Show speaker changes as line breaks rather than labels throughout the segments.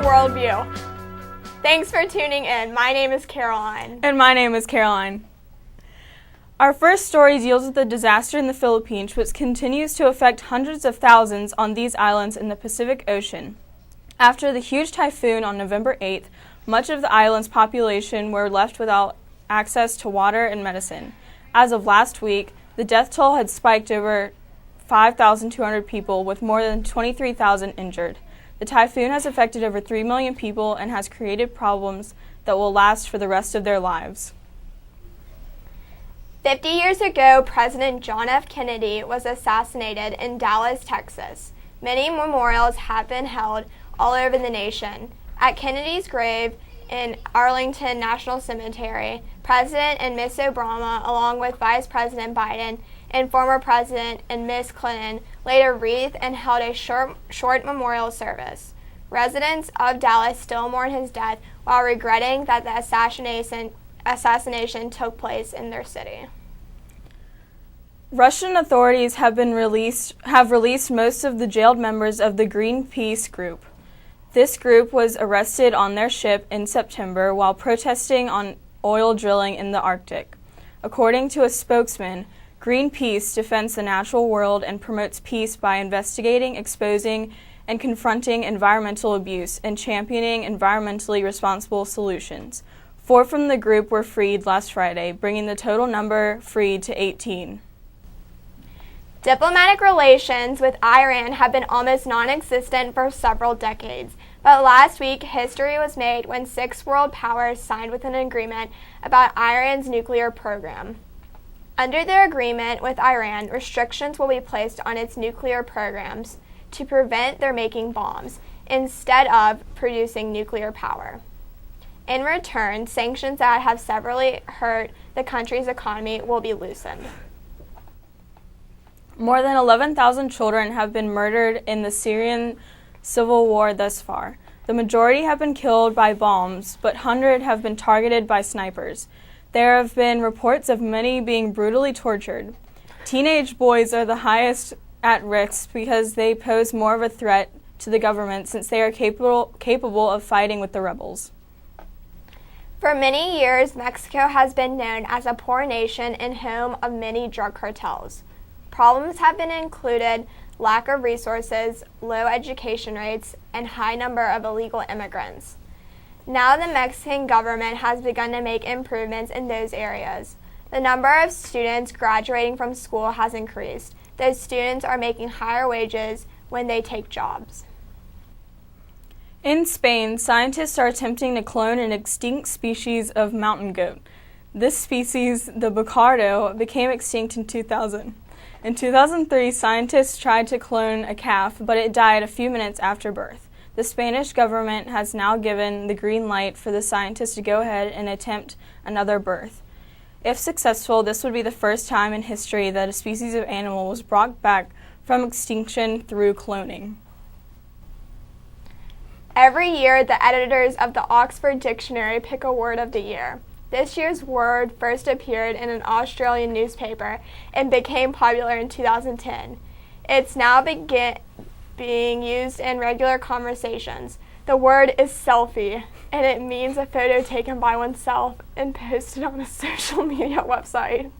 Worldview. Thanks for tuning in. My name is Caroline.
And my name is Caroline. Our first story deals with the disaster in the Philippines, which continues to affect hundreds of thousands on these islands in the Pacific Ocean. After the huge typhoon on November 8th, much of the island's population were left without access to water and medicine. As of last week, the death toll had spiked over 5,200 people, with more than 23,000 injured. The typhoon has affected over 3 million people and has created problems that will last for the rest of their lives.
50 years ago, President John F. Kennedy was assassinated in Dallas, Texas. Many memorials have been held all over the nation. At Kennedy's grave in Arlington National Cemetery, President and Miss Obama, along with Vice President Biden and former President and Miss Clinton, laid a wreath and held a short memorial service. Residents of Dallas still mourn his death while regretting that the assassination took place in their city.
Russian authorities have released most of the jailed members of the Greenpeace group. This group was arrested on their ship in September while protesting on oil drilling in the Arctic. According to a spokesman, Greenpeace defends the natural world and promotes peace by investigating, exposing, and confronting environmental abuse and championing environmentally responsible solutions. 4 from the group were freed last Friday, bringing the total number freed to 18.
Diplomatic relations with Iran have been almost non-existent for several decades, but last week history was made when 6 world powers signed with an agreement about Iran's nuclear program. Under their agreement with Iran, restrictions will be placed on its nuclear programs to prevent their making bombs instead of producing nuclear power. In return, sanctions that have severely hurt the country's economy will be loosened.
More than 11,000 children have been murdered in the Syrian civil war thus far. The majority have been killed by bombs, but hundreds have been targeted by snipers. There have been reports of many being brutally tortured. Teenage boys are the highest at risk because they pose more of a threat to the government since they are capable of fighting with the rebels.
For many years, Mexico has been known as a poor nation and home of many drug cartels. Problems have been included lack of resources, low education rates, and high number of illegal immigrants. Now the Mexican government has begun to make improvements in those areas. The number of students graduating from school has increased. Those students are making higher wages when they take jobs.
In Spain, scientists are attempting to clone an extinct species of mountain goat. This species, the bucardo, became extinct in 2000. In 2003, scientists tried to clone a calf, but it died a few minutes after birth. The Spanish government has now given the green light for the scientists to go ahead and attempt another birth. If successful, this would be the first time in history that a species of animal was brought back from extinction through cloning.
Every year, the editors of the Oxford Dictionary pick a word of the year. This year's word first appeared in an Australian newspaper and became popular in 2010. It's now being used in regular conversations. The word is selfie, and it means a photo taken by oneself and posted on a social media website.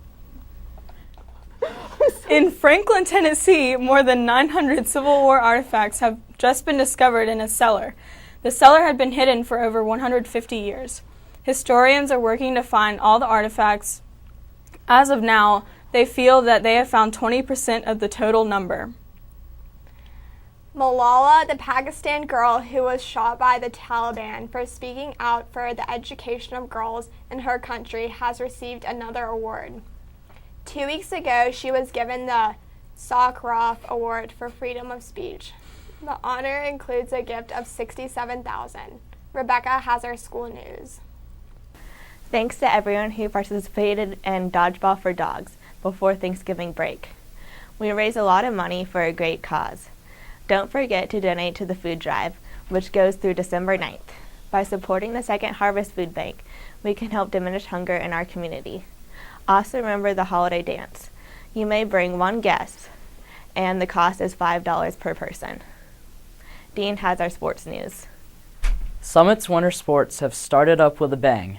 In Franklin, Tennessee, more than 900 Civil War artifacts have just been discovered in a cellar. The cellar had been hidden for over 150 years. Historians are working to find all the artifacts. As of now, they feel that they have found 20% of the total number.
Malala, the Pakistan girl who was shot by the Taliban for speaking out for the education of girls in her country, has received another award. 2 weeks ago, she was given the Sakharov Award for freedom of speech. The honor includes a gift of $67,000. Rebecca has our school news.
Thanks to everyone who participated in Dodgeball for Dogs before Thanksgiving break. We raised a lot of money for a great cause. Don't forget to donate to the food drive, which goes through December 9th. By supporting the Second Harvest Food Bank, we can help diminish hunger in our community. Also remember the holiday dance. You may bring one guest, and the cost is $5 per person. Dean has our sports news.
Summit's winter sports have started up with a bang.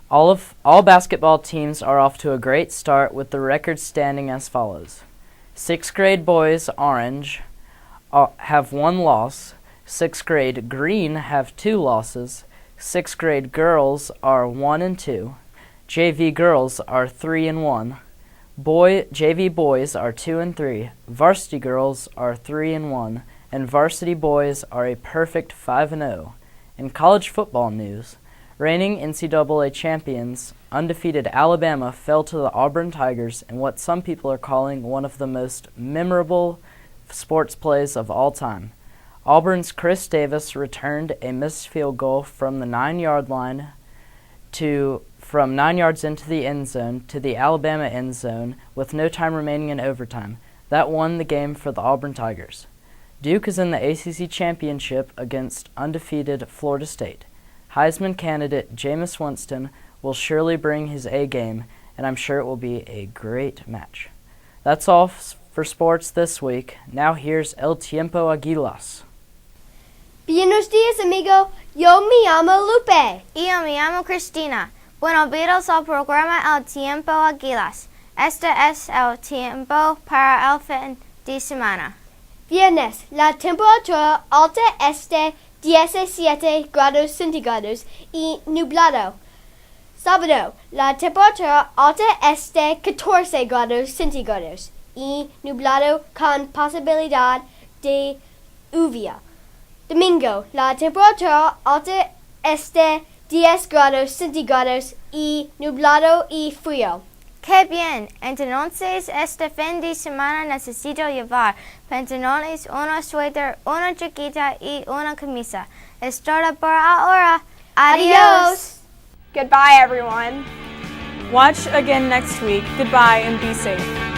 All basketball teams are off to a great start with the record standing as follows. 6th grade boys, orange, have 1 loss. 6th grade green have 2 losses. 6th grade girls are 1-2. JV girls are 3-1. JV boys are 2-3. Varsity girls are 3-1. And varsity boys are a perfect 5-0. In college football news, reigning NCAA champions, undefeated Alabama fell to the Auburn Tigers in what some people are calling one of the most memorable sports plays of all time. Auburn's Chris Davis returned a missed field goal from the 9-yard line from 9 yards into the end zone to the Alabama end zone with no time remaining in overtime. That won the game for the Auburn Tigers. Duke is in the ACC championship against undefeated Florida State. Heisman candidate Jameis Winston will surely bring his A game, and I'm sure it will be a great match. That's all for sports this week. Now here's El Tiempo Aguilas.
Buenos dias, amigo. Yo me llamo Lupe.
Y yo me llamo Cristina. Bienvenidos al programa El Tiempo Aguilas. Este es el tiempo para el fin de semana.
Viernes, la temperatura alta es de 17 grados centígrados y nublado. Sábado, la temperatura alta es de 14 grados centígrados y nublado con posibilidad de lluvia. Domingo, la temperatura alta es de 10 grados centígrados y nublado y frío.
¡Qué bien! Entonces, este fin de semana necesito llevar pantalones, una suéter, una chaqueta y una camisa. Es todo por ahora. Adiós!
Goodbye, everyone.
Watch again next week. Goodbye and be safe.